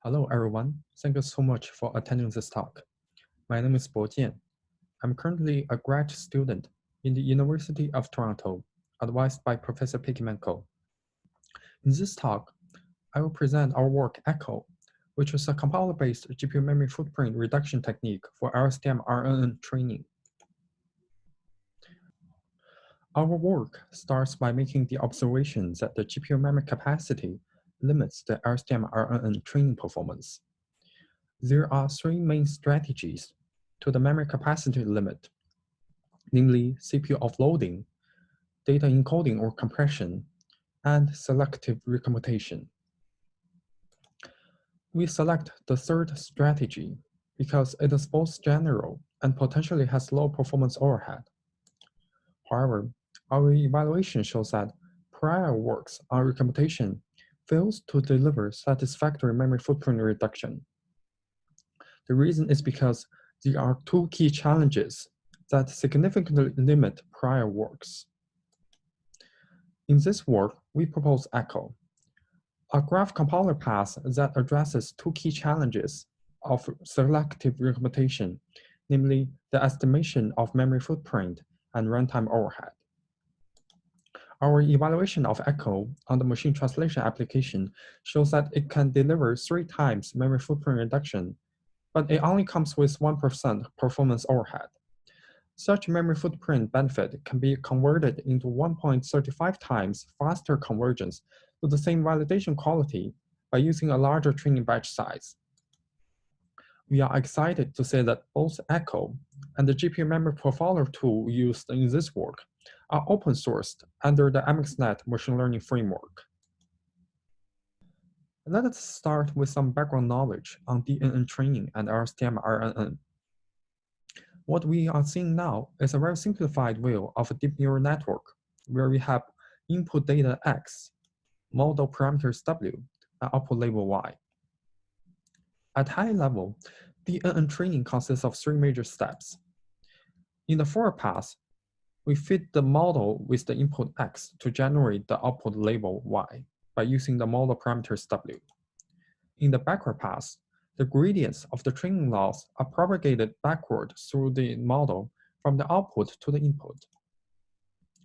Hello, everyone. Thank you so much for attending this talk. My name is Bo Jian. I'm currently a grad student in the University of Toronto, advised by Professor Pikimenko. In this talk, I will present our work ECHO, which is a compiler-based GPU memory footprint reduction technique for LSTM RNN training. Our work starts by making the observation that the GPU memory capacity limits the LSTM RNN training performance. There are three main strategies to the memory capacity limit, namely CPU offloading, data encoding or compression, and selective recomputation. We select the third strategy because it is both general and potentially has low performance overhead. However, our evaluation shows that prior works on recomputation fails to deliver satisfactory memory footprint reduction. The reason is because there are two key challenges that significantly limit prior works. In this work, we propose ECHO, a graph compiler path that addresses two key challenges of selective recomputation, namely the estimation of memory footprint and runtime overhead. Our evaluation of ECHO on the machine translation application shows that it can deliver 3 times memory footprint reduction, but it only comes with 1% performance overhead. Such memory footprint benefit can be converted into 1.35 times faster convergence to the same validation quality by using a larger training batch size. We are excited to say that both ECHO and the GPU memory profiler tool used in this work are open sourced under the MXNet machine learning framework. Let us start with some background knowledge on DNN training and LSTM RNN. What we are seeing now is a very simplified view of a deep neural network where we have input data X, model parameters W, and output label Y. At high level, DNN training consists of 3 major steps. In the forward pass, we feed the model with the input X to generate the output label Y by using the model parameters W. In the backward pass, the gradients of the training loss are propagated backward through the model from the output to the input.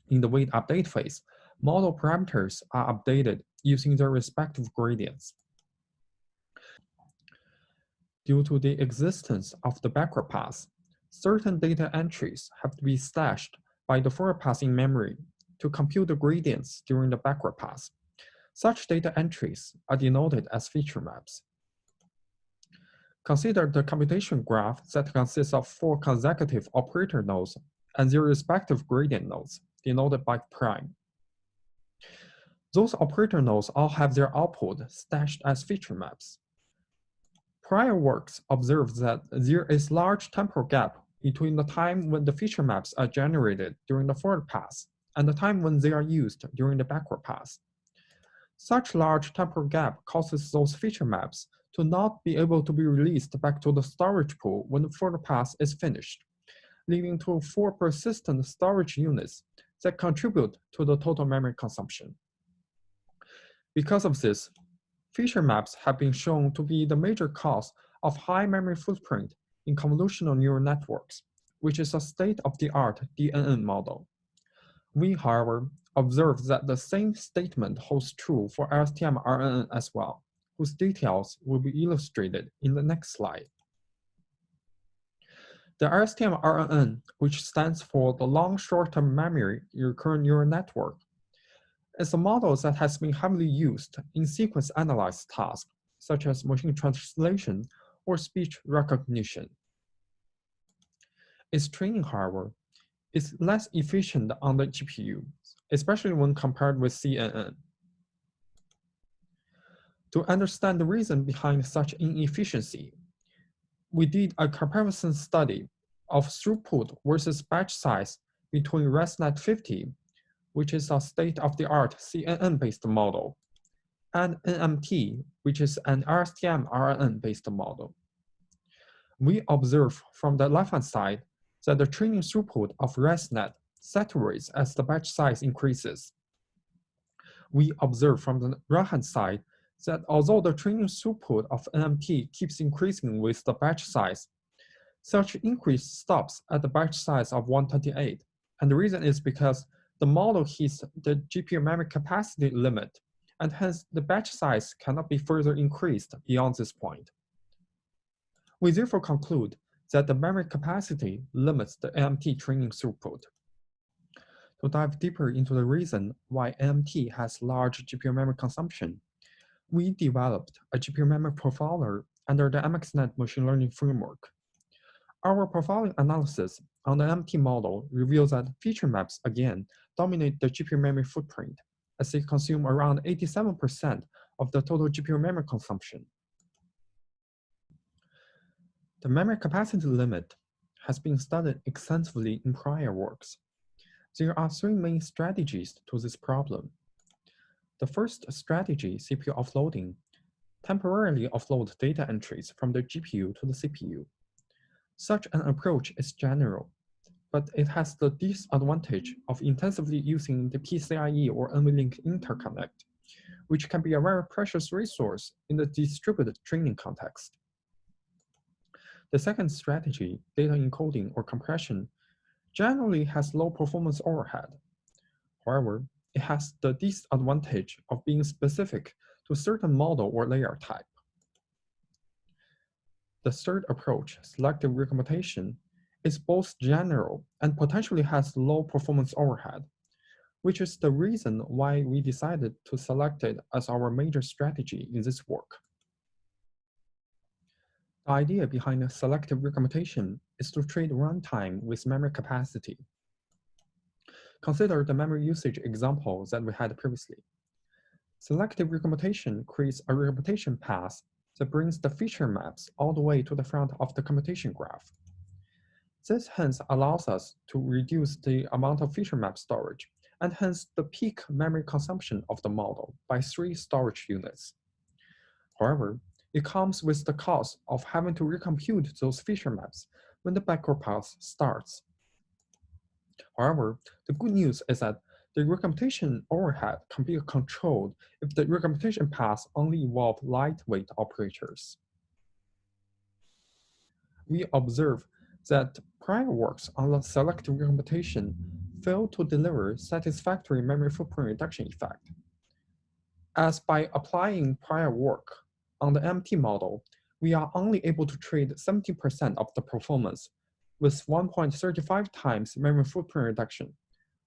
In the weight update phase, model parameters are updated using their respective gradients. Due to the existence of the backward pass, certain data entries have to be stashed by the forward pass in memory to compute the gradients during the backward pass. Such data entries are denoted as feature maps. Consider the computation graph that consists of 4 consecutive operator nodes and their respective gradient nodes, denoted by prime. Those operator nodes all have their output stashed as feature maps. Prior works observed that there is large temporal gap between the time when the feature maps are generated during the forward pass and the time when they are used during the backward pass. Such large temporal gap causes those feature maps to not be able to be released back to the storage pool when the forward pass is finished, leading to 4 persistent storage units that contribute to the total memory consumption. Because of this, feature maps have been shown to be the major cause of high memory footprint in convolutional neural networks, which is a state-of-the-art DNN model. We, however, observe that the same statement holds true for LSTM RNN as well, whose details will be illustrated in the next slide. The LSTM RNN, which stands for the long short-term memory recurrent neural network, is a model that has been heavily used in sequence analysis tasks, such as machine translation or speech recognition. Its training, however, is less efficient on the GPU, especially when compared with CNN. To understand the reason behind such inefficiency, we did a comparison study of throughput versus batch size between ResNet 50, which is a state-of-the-art CNN-based model, and NMT, which is an LSTM RNN-based model. We observe from the left-hand side that the training throughput of ResNet saturates as the batch size increases. We observe from the right-hand side that although the training throughput of NMT keeps increasing with the batch size, such increase stops at the batch size of 128. And the reason is because the model hits the GPU memory capacity limit, and hence the batch size cannot be further increased beyond this point. We therefore conclude that the memory capacity limits the NMT training throughput. To dive deeper into the reason why NMT has large GPU memory consumption, we developed a GPU memory profiler under the MXNet machine learning framework. Our profiling analysis on the MT model reveals that feature maps again dominate the GPU memory footprint, as they consume around 87% of the total GPU memory consumption. The memory capacity limit has been studied extensively in prior works. There are three main strategies to this problem. The first strategy, CPU offloading, temporarily offload data entries from the GPU to the CPU. Such an approach is general, but it has the disadvantage of intensively using the PCIe or NVLink interconnect, which can be a very precious resource in the distributed training context. The second strategy, data encoding or compression, generally has low performance overhead. However, it has the disadvantage of being specific to a certain model or layer type. The third approach, selective recomputation, is both general and potentially has low performance overhead, which is the reason why we decided to select it as our major strategy in this work. The idea behind selective recomputation is to trade runtime with memory capacity. Consider the memory usage example that we had previously. Selective recomputation creates a recomputation path that brings the feature maps all the way to the front of the computation graph. This hence allows us to reduce the amount of feature map storage and hence the peak memory consumption of the model by 3 storage units. However, it comes with the cost of having to recompute those feature maps when the backward path starts. However, the good news is that the recomputation overhead can be controlled if the recomputation paths only involve lightweight operators. We observe that prior works on the selective recomputation fail to deliver satisfactory memory footprint reduction effect. As by applying prior work on the MT model, we are only able to trade 70% of the performance with 1.35 times memory footprint reduction,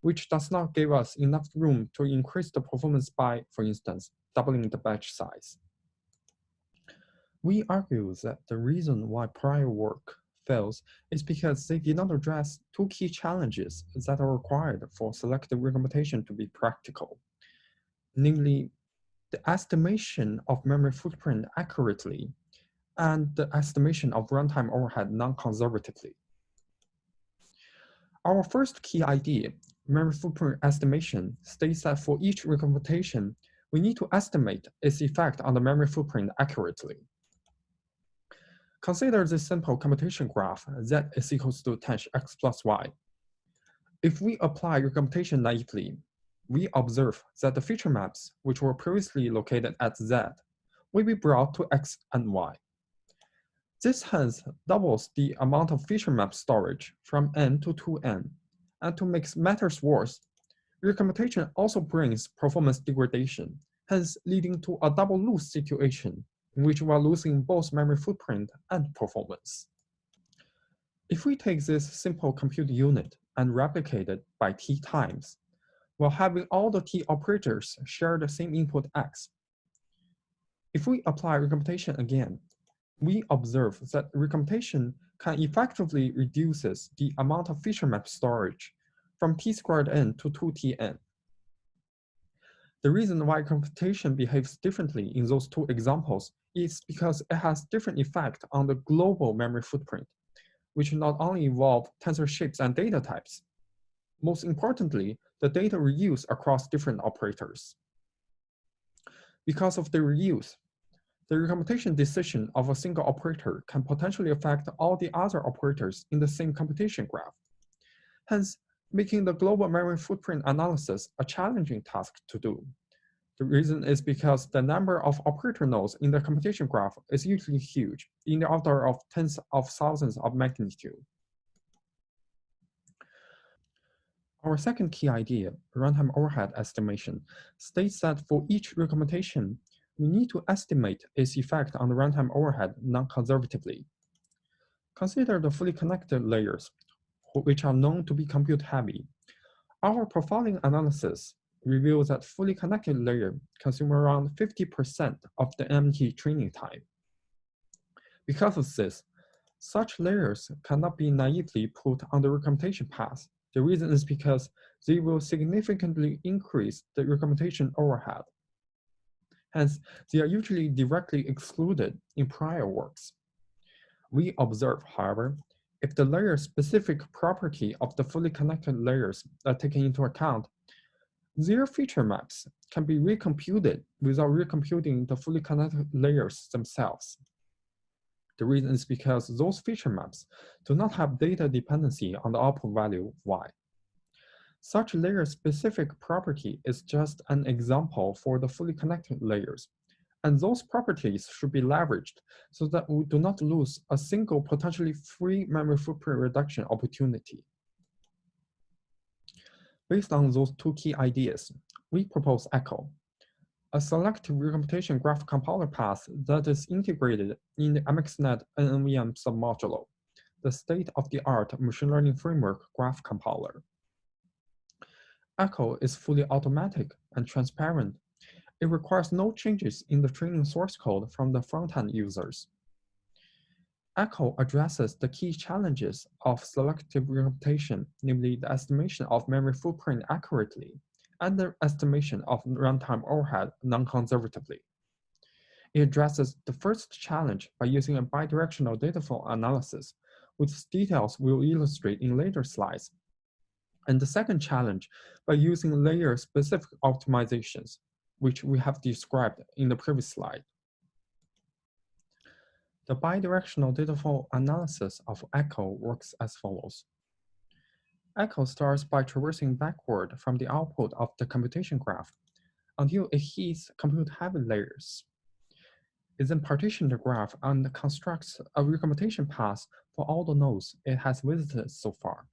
which does not give us enough room to increase the performance by, for instance, doubling the batch size. We argue that the reason why prior work fails is because they did not address two key challenges that are required for selective recomputation to be practical, namely the estimation of memory footprint accurately and the estimation of runtime overhead non-conservatively. Our first key idea, memory footprint estimation, states that for each recomputation, we need to estimate its effect on the memory footprint accurately. Consider this simple computation graph, z is equals to tanh x plus y. If we apply recomputation naively, we observe that the feature maps, which were previously located at z, will be brought to x and y. This hence doubles the amount of feature map storage from n to 2n. And to make matters worse, recomputation also brings performance degradation, hence leading to a double lose situation in which we are losing both memory footprint and performance. If we take this simple compute unit and replicate it by t times, while having all the t operators share the same input x. If we apply recomputation again, we observe that recomputation can effectively reduces the amount of feature map storage from t squared n to 2tn. The reason why computation behaves differently in those two examples is because it has different effect on the global memory footprint, which not only involve tensor shapes and data types. Most importantly, the data reuse across different operators. Because of the reuse, the recomputation decision of a single operator can potentially affect all the other operators in the same computation graph, hence making the global memory footprint analysis a challenging task to do. The reason is because the number of operator nodes in the computation graph is usually huge, in the order of tens of thousands of magnitude. Our second key idea, runtime overhead estimation, states that for each recommendation, we need to estimate its effect on the runtime overhead non-conservatively. Consider the fully connected layers, which are known to be compute-heavy. Our profiling analysis reveals that fully connected layer consume around 50% of the MT training time. Because of this, such layers cannot be naively put on the recommendation path. The reason is because they will significantly increase the recommendation overhead. Hence, they are usually directly excluded in prior works. We observe, however, if the layer-specific property of the fully connected layers are taken into account, their feature maps can be recomputed without recomputing the fully connected layers themselves. The reason is because those feature maps do not have data dependency on the output value y. Such layer-specific property is just an example for the fully connected layers, and those properties should be leveraged so that we do not lose a single potentially free memory footprint reduction opportunity. Based on those two key ideas, we propose ECHO, a selective recomputation graph compiler path that is integrated in the MXNet NNVM submodulo, the state-of-the-art machine learning framework graph compiler. ECHO is fully automatic and transparent. It requires no changes in the training source code from the front-end users. ECHO addresses the key challenges of selective recomputation, namely the estimation of memory footprint accurately and the estimation of runtime overhead non-conservatively. It addresses the first challenge by using a bidirectional data flow analysis, which details we'll illustrate in later slides, and the second challenge by using layer-specific optimizations, which we have described in the previous slide. The bidirectional data flow analysis of ECHO works as follows. ECHO starts by traversing backward from the output of the computation graph until it hits compute-heavy layers. It then partitions the graph and constructs a recomputation path for all the nodes it has visited so far.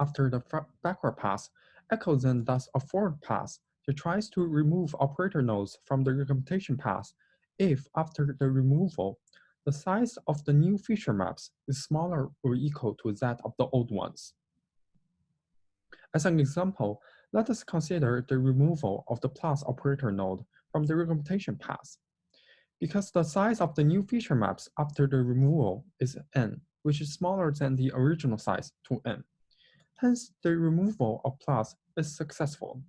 After the backward pass, ECHO then does a forward pass that tries to remove operator nodes from the recomputation path if, after the removal, the size of the new feature maps is smaller or equal to that of the old ones. As an example, let us consider the removal of the plus operator node from the recomputation path. Because the size of the new feature maps after the removal is n, which is smaller than the original size, 2n. Hence, the removal of plus is successful.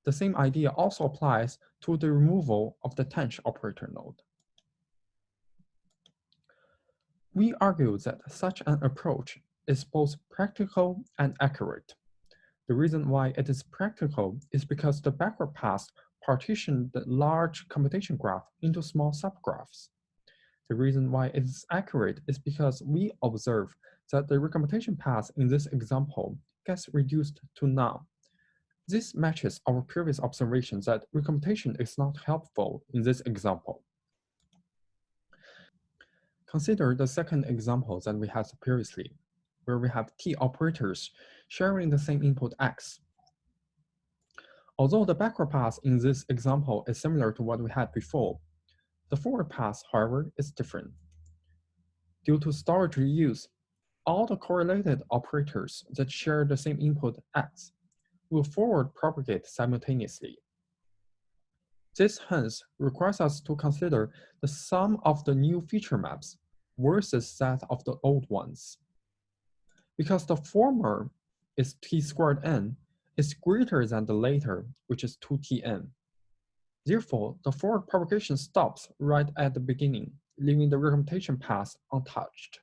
The same idea also applies to the removal of the tanh operator node. We argue that such an approach is both practical and accurate. The reason why it is practical is because the backward pass partitions the large computation graph into small subgraphs. The reason why it is accurate is because we observe that the recomputation path in this example gets reduced to none. This matches our previous observation that recomputation is not helpful in this example. Consider the second example that we had previously, where we have t operators sharing the same input x. Although the backward path in this example is similar to what we had before, the forward path, however, is different. Due to storage reuse, all the correlated operators that share the same input x will forward propagate simultaneously. This hence requires us to consider the sum of the new feature maps versus that of the old ones. Because the former is t squared n, is greater than the later, which is 2tn. Therefore, the forward propagation stops right at the beginning, leaving the recomputation path untouched.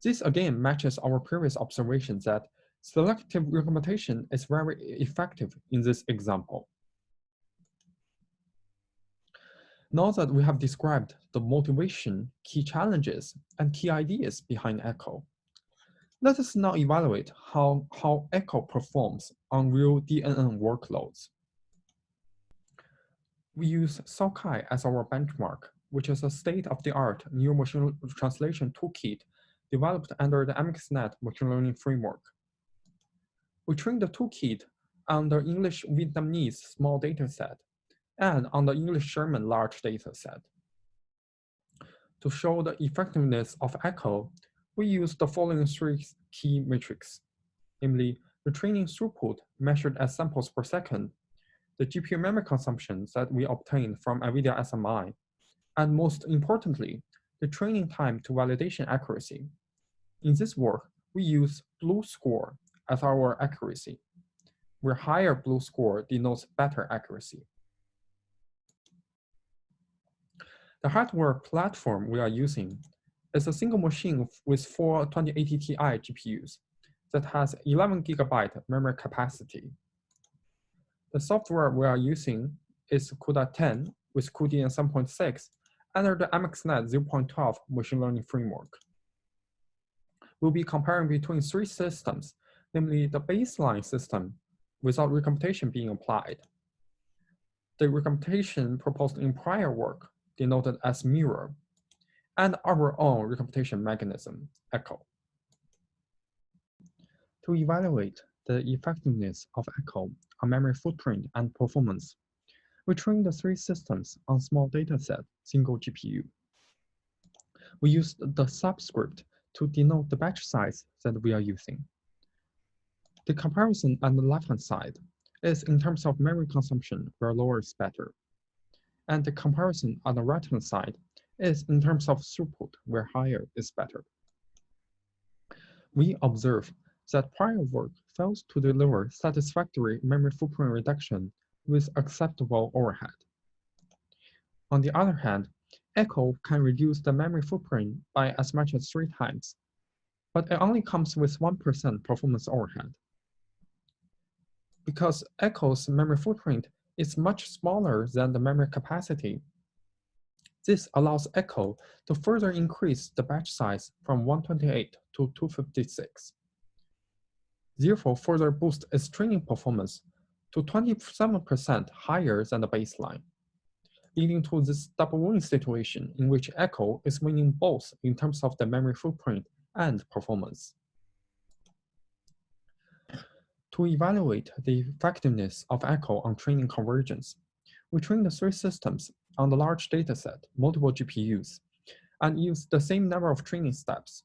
This again matches our previous observation that selective recomputation is very effective in this example. Now that we have described the motivation, key challenges, and key ideas behind ECHO, Let us now evaluate how Echo performs on real DNN workloads. We use Sokai as our benchmark, which is a state-of-the-art neural machine translation toolkit developed under the MXNet machine learning framework. We trained the toolkit on the English Vietnamese small dataset and on the English German large dataset. To show the effectiveness of Echo, we use the following three key metrics, namely the training throughput measured as samples per second, the GPU memory consumption that we obtained from NVIDIA SMI, and most importantly, the training time to validation accuracy. In this work, we use blue score as our accuracy, where higher blue score denotes better accuracy. The hardware platform we are using is a single machine with 4 2080 Ti GPUs that has 11 GB memory capacity. The software we are using is CUDA 10 with cuDNN 7.6 under the MXNet 0.12 machine learning framework. We'll be comparing between three systems, namely the baseline system without recomputation being applied, the recomputation proposed in prior work denoted as mirror, and our own recomputation mechanism, Echo. To evaluate the effectiveness of Echo on memory footprint and performance, we trained the three systems on small dataset, single GPU. We used the subscript to denote the batch size that we are using. The comparison on the left-hand side is in terms of memory consumption, where lower is better. And the comparison on the right-hand side is in terms of throughput, where higher is better. We observe that prior work fails to deliver satisfactory memory footprint reduction with acceptable overhead. On the other hand, Echo can reduce the memory footprint by as much as 3 times, but it only comes with 1% performance overhead. Because Echo's memory footprint is much smaller than the memory capacity, this allows Echo to further increase the batch size from 128 to 256. Therefore, further boost its training performance to 27% higher than the baseline, leading to this double win situation in which Echo is winning both in terms of the memory footprint and performance. To evaluate the effectiveness of Echo on training convergence, we trained the three systems on the large dataset, multiple GPUs, and used the same number of training steps.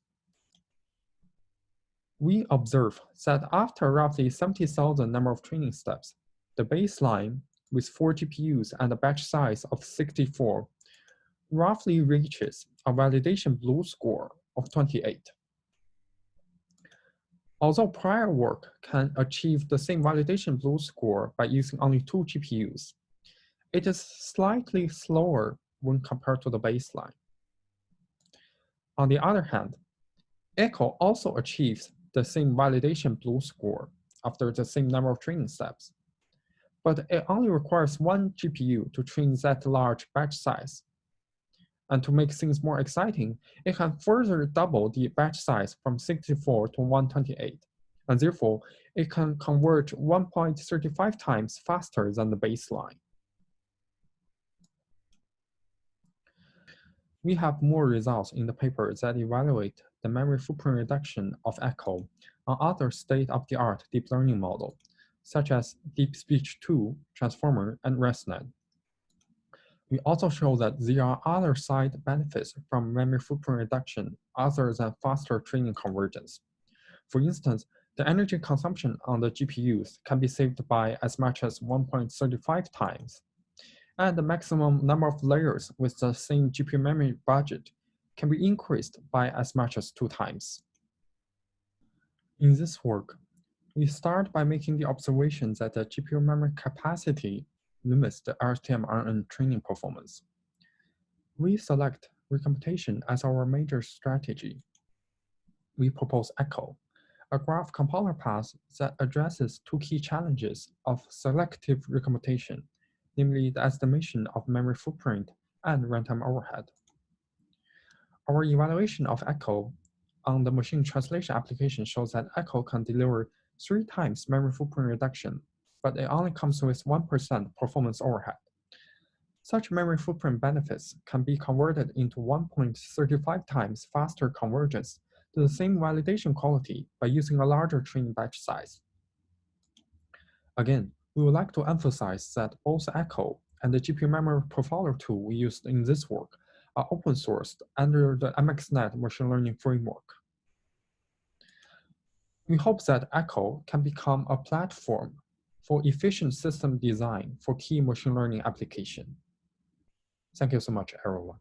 We observe that after roughly 70,000 number of training steps, the baseline with 4 GPUs and a batch size of 64 roughly reaches a validation blue score of 28. Although prior work can achieve the same validation blue score by using only 2 GPUs, it is slightly slower when compared to the baseline. On the other hand, Echo also achieves the same validation blue score after the same number of training steps, but it only requires 1 GPU to train that large batch size. And to make things more exciting, it can further double the batch size from 64 to 128, and therefore it can converge 1.35 times faster than the baseline. We have more results in the paper that evaluate the memory footprint reduction of Echo on other state-of-the-art deep learning models, such as Deep Speech 2, Transformer, and ResNet. We also show that there are other side benefits from memory footprint reduction other than faster training convergence. For instance, the energy consumption on the GPUs can be saved by as much as 1.35 times, and the maximum number of layers with the same GPU memory budget can be increased by as much as 2 times. In this work, we start by making the observation that the GPU memory capacity limits the LSTM RNN training performance. We select recomputation as our major strategy. We propose Echo, a graph compiler path that addresses 2 key challenges of selective recomputation, namely the estimation of memory footprint and runtime overhead. Our evaluation of Echo on the machine translation application shows that Echo can deliver 3 times memory footprint reduction, but it only comes with 1% performance overhead. Such memory footprint benefits can be converted into 1.35 times faster convergence to the same validation quality by using a larger training batch size. Again, we would like to emphasize that both Echo and the GPU memory profiler tool we used in this work are open sourced under the MXNet machine learning framework. We hope that Echo can become a platform for efficient system design for key machine learning application. Thank you so much, everyone.